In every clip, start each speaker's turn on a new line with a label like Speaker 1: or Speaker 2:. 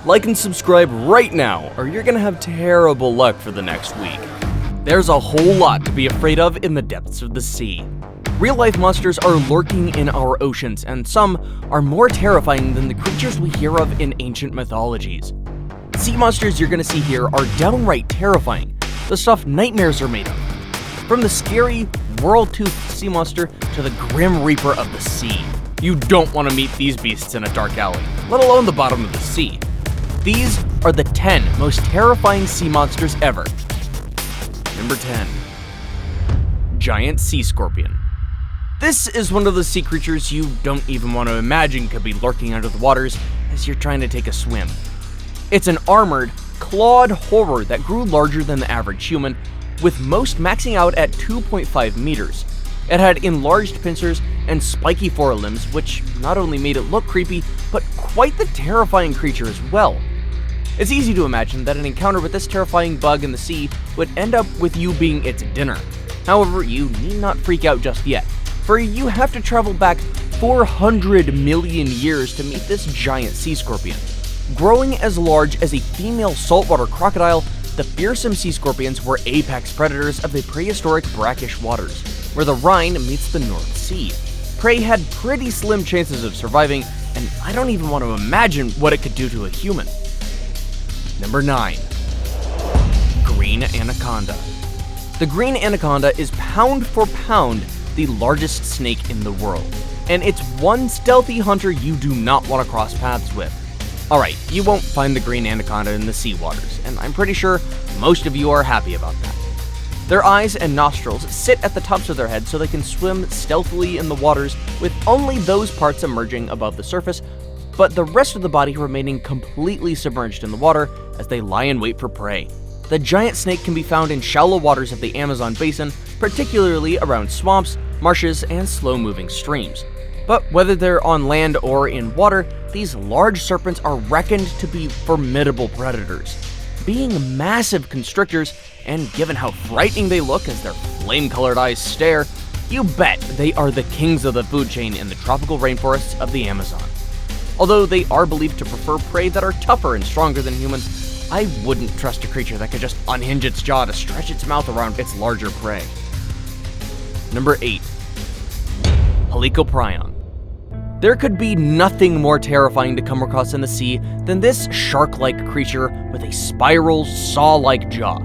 Speaker 1: Like and subscribe right now, or you're gonna have terrible luck for the next week. There's a whole lot to be afraid of in the depths of the sea. Real-life monsters are lurking in our oceans, and some are more terrifying than the creatures we hear of in ancient mythologies. Sea monsters you're gonna see here are downright terrifying, the stuff nightmares are made of. From the scary, whorl-toothed sea monster to the grim reaper of the sea. You don't want to meet these beasts in a dark alley, let alone the bottom of the sea. These are the 10 most terrifying sea monsters ever. Number 10. Giant Sea Scorpion. This is one of the sea creatures you don't even want to imagine could be lurking under the waters as you're trying to take a swim. It's an armored, clawed horror that grew larger than the average human, with most maxing out at 2.5 meters. It had enlarged pincers and spiky forelimbs, which not only made it look creepy, but quite the terrifying creature as well. It's easy to imagine that an encounter with this terrifying bug in the sea would end up with you being its dinner. However, you need not freak out just yet, for you have to travel back 400 million years to meet this giant sea scorpion. Growing as large as a female saltwater crocodile, the fearsome sea scorpions were apex predators of the prehistoric brackish waters, where the Rhine meets the North Sea. Prey had pretty slim chances of surviving, and I don't even want to imagine what it could do to a human. Number 9. Green Anaconda. The green anaconda is pound for pound the largest snake in the world, and it's one stealthy hunter you do not want to cross paths with. Alright, you won't find the green anaconda in the sea waters, and I'm pretty sure most of you are happy about that. Their eyes and nostrils sit at the tops of their heads so they can swim stealthily in the waters with only those parts emerging above the surface, but the rest of the body remaining completely submerged in the water as they lie in wait for prey. The giant snake can be found in shallow waters of the Amazon basin, particularly around swamps, marshes, and slow-moving streams. But whether they're on land or in water, these large serpents are reckoned to be formidable predators. Being massive constrictors, and given how frightening they look as their flame-colored eyes stare, you bet they are the kings of the food chain in the tropical rainforests of the Amazon. Although they are believed to prefer prey that are tougher and stronger than humans, I wouldn't trust a creature that could just unhinge its jaw to stretch its mouth around its larger prey. Number 8. Palicoprion. There could be nothing more terrifying to come across in the sea than this shark-like creature with a spiral, saw-like jaw.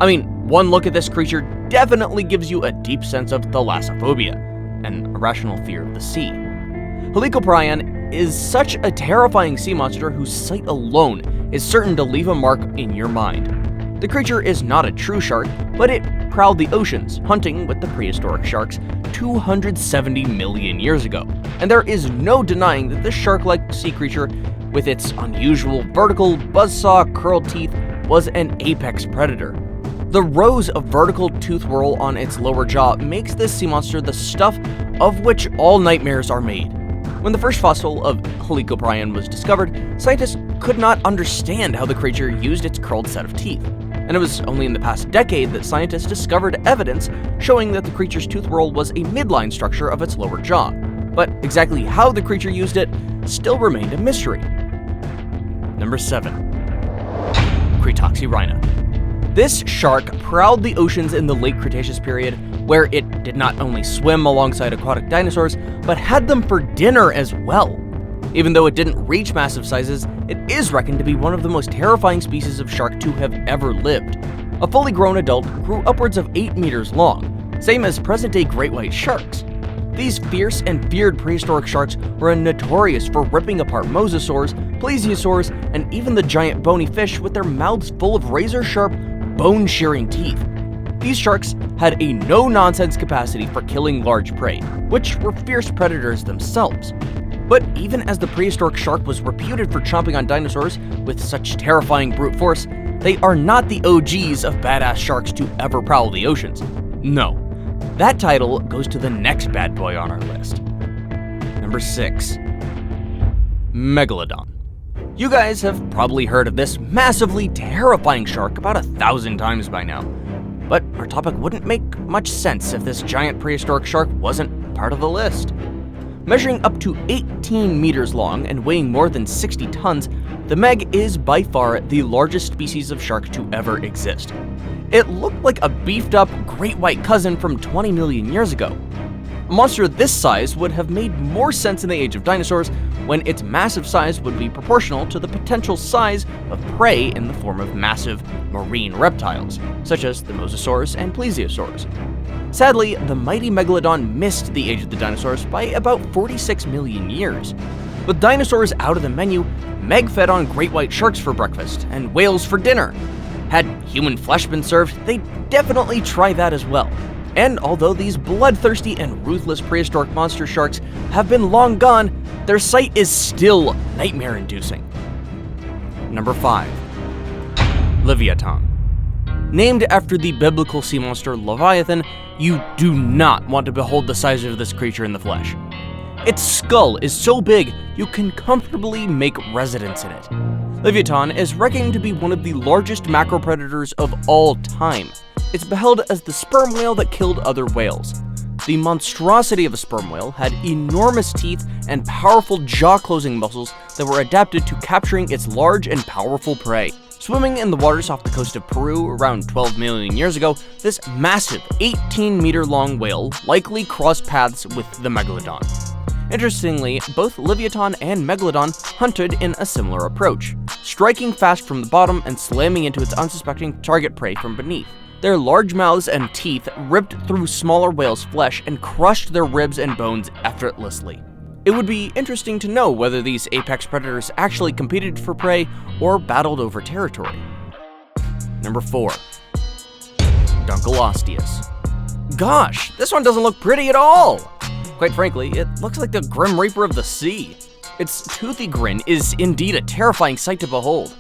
Speaker 1: I mean, one look at this creature definitely gives you a deep sense of thalassophobia, an irrational fear of the sea. Palicoprion is such a terrifying sea monster whose sight alone is certain to leave a mark in your mind. The creature is not a true shark, but it prowled the oceans, hunting with the prehistoric sharks 270 million years ago. And there is no denying that this shark-like sea creature, with its unusual vertical, buzzsaw, curled teeth, was an apex predator. The rows of vertical tooth whorl on its lower jaw makes this sea monster the stuff of which all nightmares are made. When the first fossil of Palicoprion was discovered, scientists could not understand how the creature used its curled set of teeth. And it was only in the past decade that scientists discovered evidence showing that the creature's tooth whorl was a midline structure of its lower jaw. But exactly how the creature used it still remained a mystery. Number 7. Cretoxyrina. This shark prowled the oceans in the late Cretaceous period, where it did not only swim alongside aquatic dinosaurs, but had them for dinner as well. Even though it didn't reach massive sizes, it is reckoned to be one of the most terrifying species of shark to have ever lived. A fully grown adult grew upwards of 8 meters long, same as present-day great white sharks. These fierce and feared prehistoric sharks were notorious for ripping apart mosasaurs, plesiosaurs, and even the giant bony fish with their mouths full of razor-sharp, bone-shearing teeth. These sharks had a no-nonsense capacity for killing large prey, which were fierce predators themselves. But even as the prehistoric shark was reputed for chomping on dinosaurs with such terrifying brute force, they are not the OGs of badass sharks to ever prowl the oceans. No, that title goes to the next bad boy on our list. Number 6. Megalodon. You guys have probably heard of this massively terrifying shark about 1,000 times by now. But our topic wouldn't make much sense if this giant prehistoric shark wasn't part of the list. Measuring up to 18 meters long and weighing more than 60 tons, the Meg is by far the largest species of shark to ever exist. It looked like a beefed up great white cousin from 20 million years ago. A monster this size would have made more sense in the age of dinosaurs, when its massive size would be proportional to the potential size of prey in the form of massive marine reptiles, such as the Mosasaurs and Plesiosaurs. Sadly, the mighty Megalodon missed the age of the dinosaurs by about 46 million years. With dinosaurs out of the menu, Meg fed on great white sharks for breakfast and whales for dinner. Had human flesh been served, they'd definitely try that as well. And although these bloodthirsty and ruthless prehistoric monster sharks have been long gone, their sight is still nightmare-inducing. Number 5. Leviathan. Named after the biblical sea monster Leviathan, you do not want to behold the size of this creature in the flesh. Its skull is so big, you can comfortably make residence in it. Leviathan is reckoned to be one of the largest macropredators of all time. It's beheld as the sperm whale that killed other whales. The monstrosity of a sperm whale had enormous teeth and powerful jaw-closing muscles that were adapted to capturing its large and powerful prey. Swimming in the waters off the coast of Peru around 12 million years ago, this massive 18-meter-long whale likely crossed paths with the Megalodon. Interestingly, both Leviathan and Megalodon hunted in a similar approach, striking fast from the bottom and slamming into its unsuspecting target prey from beneath. Their large mouths and teeth ripped through smaller whales' flesh and crushed their ribs and bones effortlessly. It would be interesting to know whether these apex predators actually competed for prey or battled over territory. Number 4. Dunkleosteus. Gosh, this one doesn't look pretty at all! Quite frankly, it looks like the Grim Reaper of the sea. Its toothy grin is indeed a terrifying sight to behold.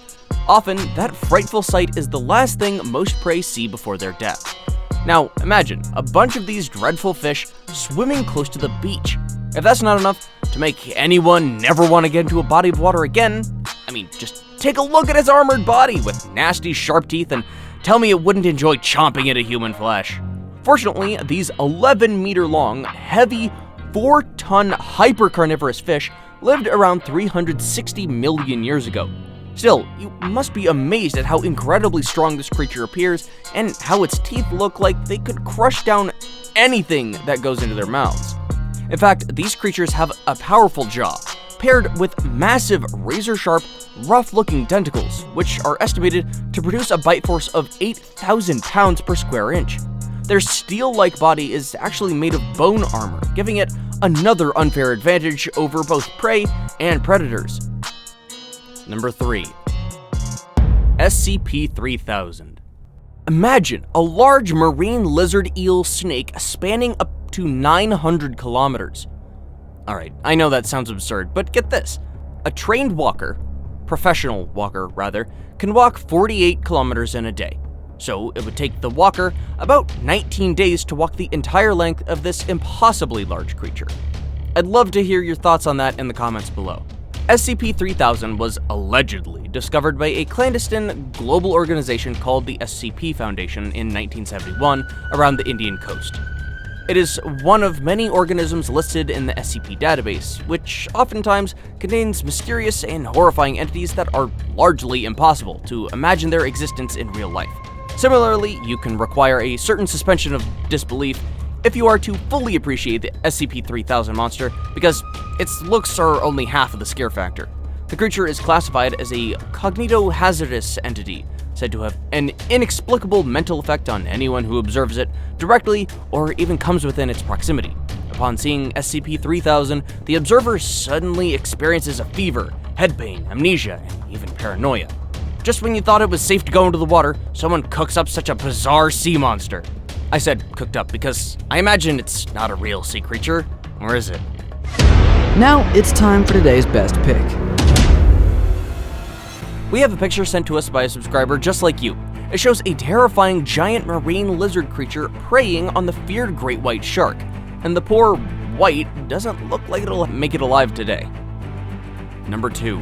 Speaker 1: Often, that frightful sight is the last thing most prey see before their death. Now, imagine a bunch of these dreadful fish swimming close to the beach. If that's not enough to make anyone never want to get into a body of water again, just take a look at its armored body with nasty sharp teeth and tell me it wouldn't enjoy chomping into human flesh. Fortunately, these 11-meter-long, heavy, 4-ton hypercarnivorous fish lived around 360 million years ago. Still, you must be amazed at how incredibly strong this creature appears and how its teeth look like they could crush down anything that goes into their mouths. In fact, these creatures have a powerful jaw, paired with massive, razor-sharp, rough-looking tentacles, which are estimated to produce a bite force of 8,000 pounds per square inch. Their steel-like body is actually made of bone armor, giving it another unfair advantage over both prey and predators. Number 3. SCP-3000. Imagine a large marine lizard eel snake spanning up to 900 kilometers. Alright, I know that sounds absurd, but get this. A trained walker, professional walker rather, can walk 48 kilometers in a day. So it would take the walker about 19 days to walk the entire length of this impossibly large creature. I'd love to hear your thoughts on that in the comments below. SCP-3000 was allegedly discovered by a clandestine global organization called the SCP Foundation in 1971 around the Indian coast. It is one of many organisms listed in the SCP database, which oftentimes contains mysterious and horrifying entities that are largely impossible to imagine their existence in real life. Similarly, you can require a certain suspension of disbelief if you are to fully appreciate the SCP-3000 monster, because its looks are only half of the scare factor. The creature is classified as a cognito-hazardous entity, said to have an inexplicable mental effect on anyone who observes it directly or even comes within its proximity. Upon seeing SCP-3000, the observer suddenly experiences a fever, head pain, amnesia, and even paranoia. Just when you thought it was safe to go into the water, someone cooks up such a bizarre sea monster. I said cooked up because I imagine it's not a real sea creature, or is it?
Speaker 2: Now it's time for today's best pick.
Speaker 1: We have a picture sent to us by a subscriber just like you. It shows a terrifying giant marine lizard creature preying on the feared great white shark, and the poor white doesn't look like it'll make it alive today. Number 2.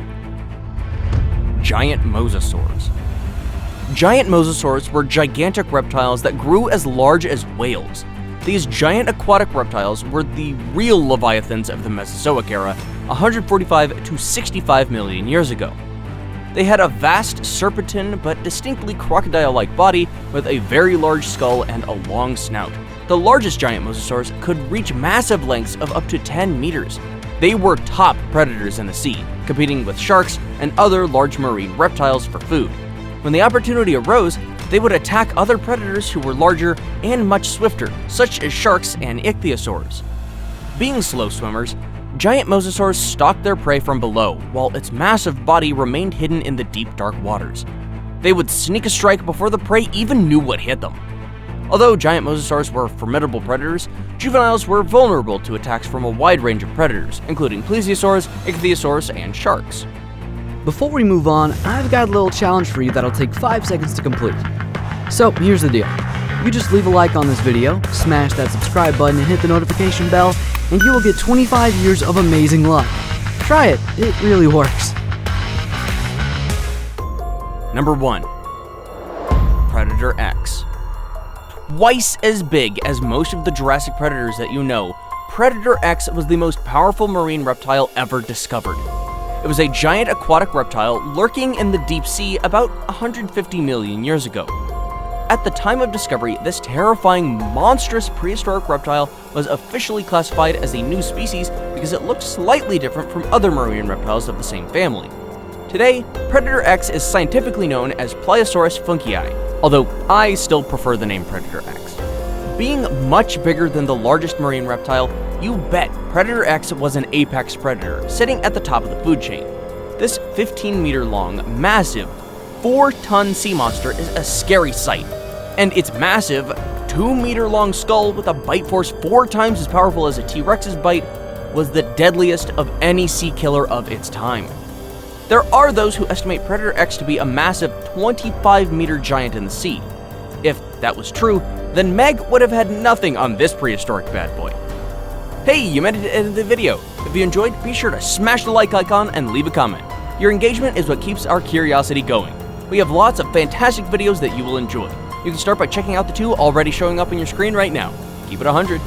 Speaker 1: Giant Mosasaurs. Giant Mosasaurs were gigantic reptiles that grew as large as whales. These giant aquatic reptiles were the real Leviathans of the Mesozoic era, 145 to 65 million years ago. They had a vast serpentine but distinctly crocodile-like body with a very large skull and a long snout. The largest giant mosasaurs could reach massive lengths of up to 10 meters. They were top predators in the sea, competing with sharks and other large marine reptiles for food. When the opportunity arose, they would attack other predators who were larger and much swifter, such as sharks and ichthyosaurs. Being slow swimmers, giant mosasaurs stalked their prey from below, while its massive body remained hidden in the deep, dark waters. They would sneak a strike before the prey even knew what hit them. Although giant mosasaurs were formidable predators, juveniles were vulnerable to attacks from a wide range of predators, including plesiosaurs, ichthyosaurs, and sharks.
Speaker 2: Before we move on, I've got a little challenge for you that'll take 5 seconds to complete. So here's the deal. You just leave a like on this video, smash that subscribe button and hit the notification bell, and you will get 25 years of amazing luck. Try it, it really works.
Speaker 1: Number 1. Predator X. Twice as big as most of the Jurassic predators that you know, Predator X was the most powerful marine reptile ever discovered. It was a giant aquatic reptile lurking in the deep sea about 150 million years ago. At the time of discovery, this terrifying, monstrous prehistoric reptile was officially classified as a new species because it looked slightly different from other marine reptiles of the same family. Today, Predator X is scientifically known as Pliosaurus funkii, although I still prefer the name Predator X. Being much bigger than the largest marine reptile, you bet Predator X was an apex predator, sitting at the top of the food chain. This 15-meter-long, massive, 4-ton sea monster is a scary sight, and its massive, 2-meter-long skull with a bite force 4 times as powerful as a T-Rex's bite was the deadliest of any sea killer of its time. There are those who estimate Predator X to be a massive 25-meter giant in the sea. If that was true, then Meg would have had nothing on this prehistoric bad boy. Hey, you made it to the end of the video. If you enjoyed, be sure to smash the like icon and leave a comment. Your engagement is what keeps our curiosity going. We have lots of fantastic videos that you will enjoy. You can start by checking out the 2 already showing up on your screen right now. Keep it 100.